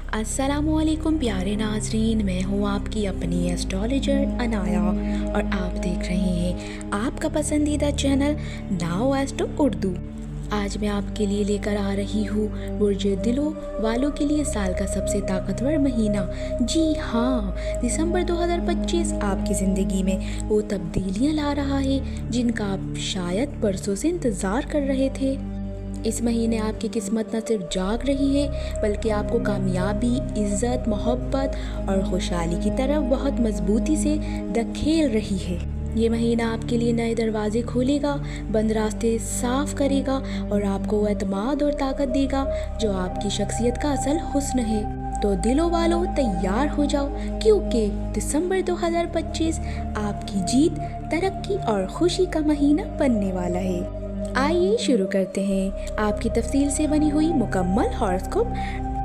अस्सलामुअलैकुम प्यारे नाजरीन, मैं हूँ आपकी अपनी एस्ट्रोलॉजर अनाया और आप देख रहे हैं आपका पसंदीदा चैनल नाउ एस्ट्रो उर्दू। आज मैं आपके लिए लेकर आ रही हूँ बुर्ज दिलो वालों के लिए साल का सबसे ताकतवर महीना। जी हाँ, दिसंबर 2025 आपकी ज़िंदगी में वो तब्दीलियाँ ला रहा है जिनका आप शायद बरसों से इंतज़ार कर रहे थे। इस महीने आपकी किस्मत न सिर्फ जाग रही है बल्कि आपको कामयाबी, इज्जत, मोहब्बत और खुशहाली की तरफ बहुत मजबूती से धकेल रही है। ये महीना आपके लिए नए दरवाजे खोलेगा, बंद रास्ते साफ करेगा और आपको एतमाद और ताकत देगा जो आपकी शख्सियत का असल हुस्न है। तो दिलों वालों तैयार हो जाओ, क्योंकि दिसंबर 2025 आपकी जीत, तरक्की और खुशी का महीना बनने वाला है। आइए शुरू करते हैं आपकी तफसील से बनी हुई मुकम्मल हॉरोस्कोप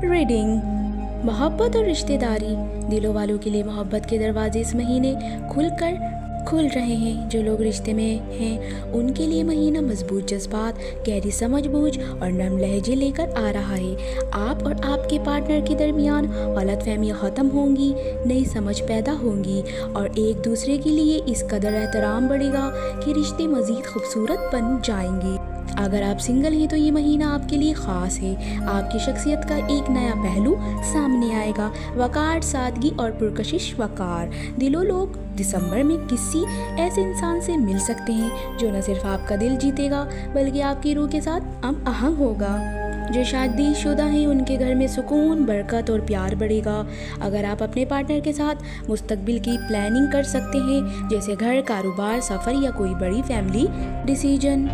रीडिंग। मोहब्बत और रिश्तेदारी। दिलों वालों के लिए मोहब्बत के दरवाजे इस महीने खुल रहे हैं। जो लोग रिश्ते में हैं उनके लिए महीना मजबूत जज्बात, गहरी समझबूझ और नरम लहजे लेकर आ रहा है। आप और आपके पार्टनर के दरमियान गलतफहमियां ख़त्म होंगी, नई समझ पैदा होंगी और एक दूसरे के लिए इस कदर एहतराम बढ़ेगा कि रिश्ते मज़ीद खूबसूरत बन जाएंगे। अगर आप सिंगल हैं तो ये महीना आपके लिए ख़ास है। आपकी शख्सियत का एक नया पहलू सामने आएगा, वक़ार, सादगी और पुरकशिश वक़ार। दिलों लोग दिसंबर में किसी ऐसे इंसान से मिल सकते हैं जो न सिर्फ आपका दिल जीतेगा बल्कि आपकी रूह के साथ हम आहंग होगा। जो शादीशुदा हैं उनके घर में सुकून, बरकत और प्यार बढ़ेगा। अगर आप अपने पार्टनर के साथ मुस्तकबिल की प्लानिंग कर सकते हैं, जैसे घर, कारोबार, सफ़र या कोई बड़ी फैमिली डिसीजन,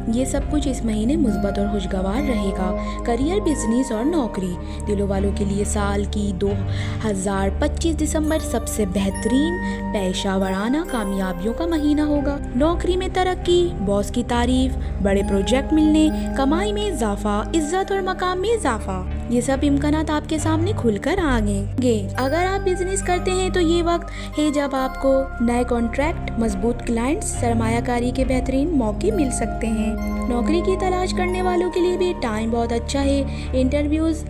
ये सब कुछ इस महीने मुस्बत और खुशगवार रहेगा। करियर, बिजनेस और नौकरी। दिलों वालों के लिए साल की 2025 दिसंबर सबसे बेहतरीन पेशा वराना कामयाबियों का महीना होगा। नौकरी में तरक्की, बॉस की तारीफ, बड़े प्रोजेक्ट मिलने, कमाई में इजाफा, इज्जत और मकाम में इजाफा, ये सब इम्कानात आपके सामने खुलकर आएंगे। अगर आप बिजनेस करते हैं तो ये वक्त है जब आपको नए कॉन्ट्रैक्ट, मजबूत क्लाइंट्स, सरमायाकारी के बेहतरीन मौके मिल सकते हैं। नौकरी की तलाश करने वालों के लिए भी टाइम बहुत अच्छा है। इंटरव्यूज,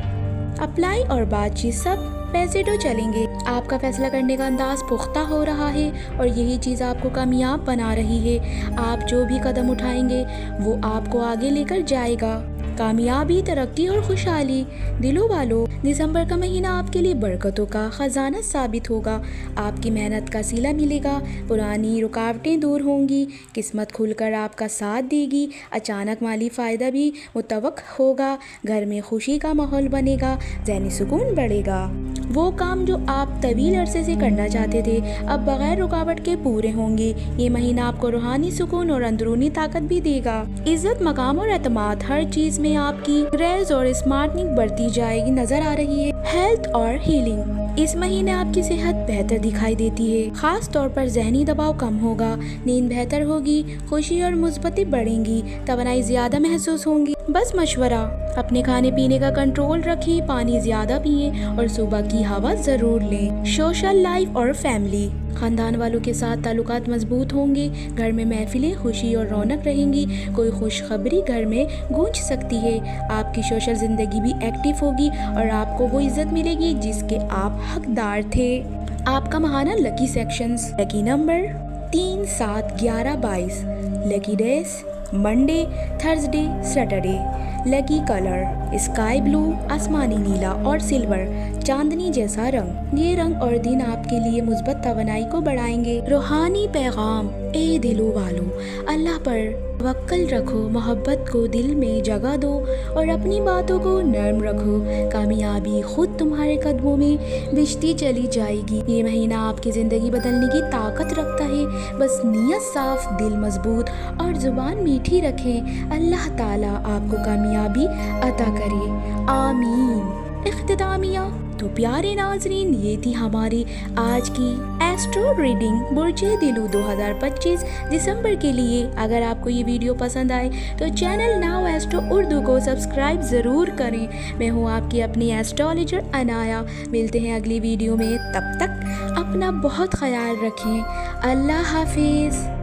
अप्लाई और बातचीत सब पैसे तो चलेंगे। आपका फैसला करने का अंदाज पुख्ता हो रहा है और यही चीज़ आपको कामयाब बना रही है। आप जो भी कदम उठाएंगे वो आपको आगे लेकर जाएगा। कामयाबी, तरक्की और खुशहाली। दिलों वालों, दिसंबर का महीना आपके लिए बरकतों का खजाना साबित होगा। आपकी मेहनत का सिला मिलेगा, पुरानी रुकावटें दूर होंगी, किस्मत खुलकर आपका साथ देगी। अचानक माली फ़ायदा भी मुतवक्क होगा, घर में खुशी का माहौल बनेगा, ज़हनी सुकून बढ़ेगा। वो काम जो आप तवील अरसे से करना चाहते थे अब बगैर रुकावट के पूरे होंगे। ये महीना आपको रूहानी सुकून और अंदरूनी ताकत भी देगा। इज्जत, मकाम और एतमाद, हर चीज़ में आपकी ग्रेस और स्मार्टनिंग बढ़ती जाएगी नजर आ रही है। हेल्थ और हीलिंग। इस महीने आपकी सेहत बेहतर दिखाई देती है, खास तौर पर जहनी दबाव कम होगा, नींद बेहतर होगी, खुशी और मुस्बती बढ़ेंगी, तवानाई ज्यादा महसूस होंगी। बस मशवरा, अपने खाने पीने का कंट्रोल रखें, पानी ज्यादा पिएं और सुबह की हवा जरूर लें। सोशल लाइफ और फैमिली। खानदान वालों के साथ ताल्लुकात मजबूत होंगे, घर में महफिलें खुशी और रौनक रहेंगी, कोई खुशखबरी घर में गूंज सकती है। आपकी सोशल ज़िंदगी भी एक्टिव होगी और आपको वो इज्जत मिलेगी जिसके आप हकदार थे। आपका महाना lucky sections. Lucky number 3, 7, 11, 22। Lucky days Monday, Thursday, Saturday. Lucky colour sky blue, आसमानी नीला और सिल्वर, चांदनी जैसा रंग। ये रंग और दिन आपके लिए मुस्बत तवानाई को बढ़ाएंगे। रूहानी पैगाम। ए दिलों वालों, अल्लाह पर तवक्कल रखो, मोहब्बत को दिल में जगह दो और अपनी बातों को नर्म रखो। कामयाबी खुद तुम्हारे कदमों में बिछती चली जाएगी। ये महीना आपकी ज़िंदगी बदलने की ताकत रखता है, बस नीयत साफ, दिल मजबूत और ज़ुबान मीठी रखें। अल्लाह ताला आपको कामयाबी अता करे, आमीन। इख्तितामिया। तो प्यारे नाजरीन, ये थी हमारी आज की एस्ट्रो रीडिंग बुर्ज दिलो 2025 दिसंबर के लिए। अगर आपको ये वीडियो पसंद आए तो चैनल नाउ एस्ट्रो उर्दू को सब्सक्राइब ज़रूर करें। मैं हूँ आपकी अपनी एस्ट्रोलॉजर अनाया। मिलते हैं अगली वीडियो में, तब तक अपना बहुत ख्याल रखें। अल्लाह हाफिज़।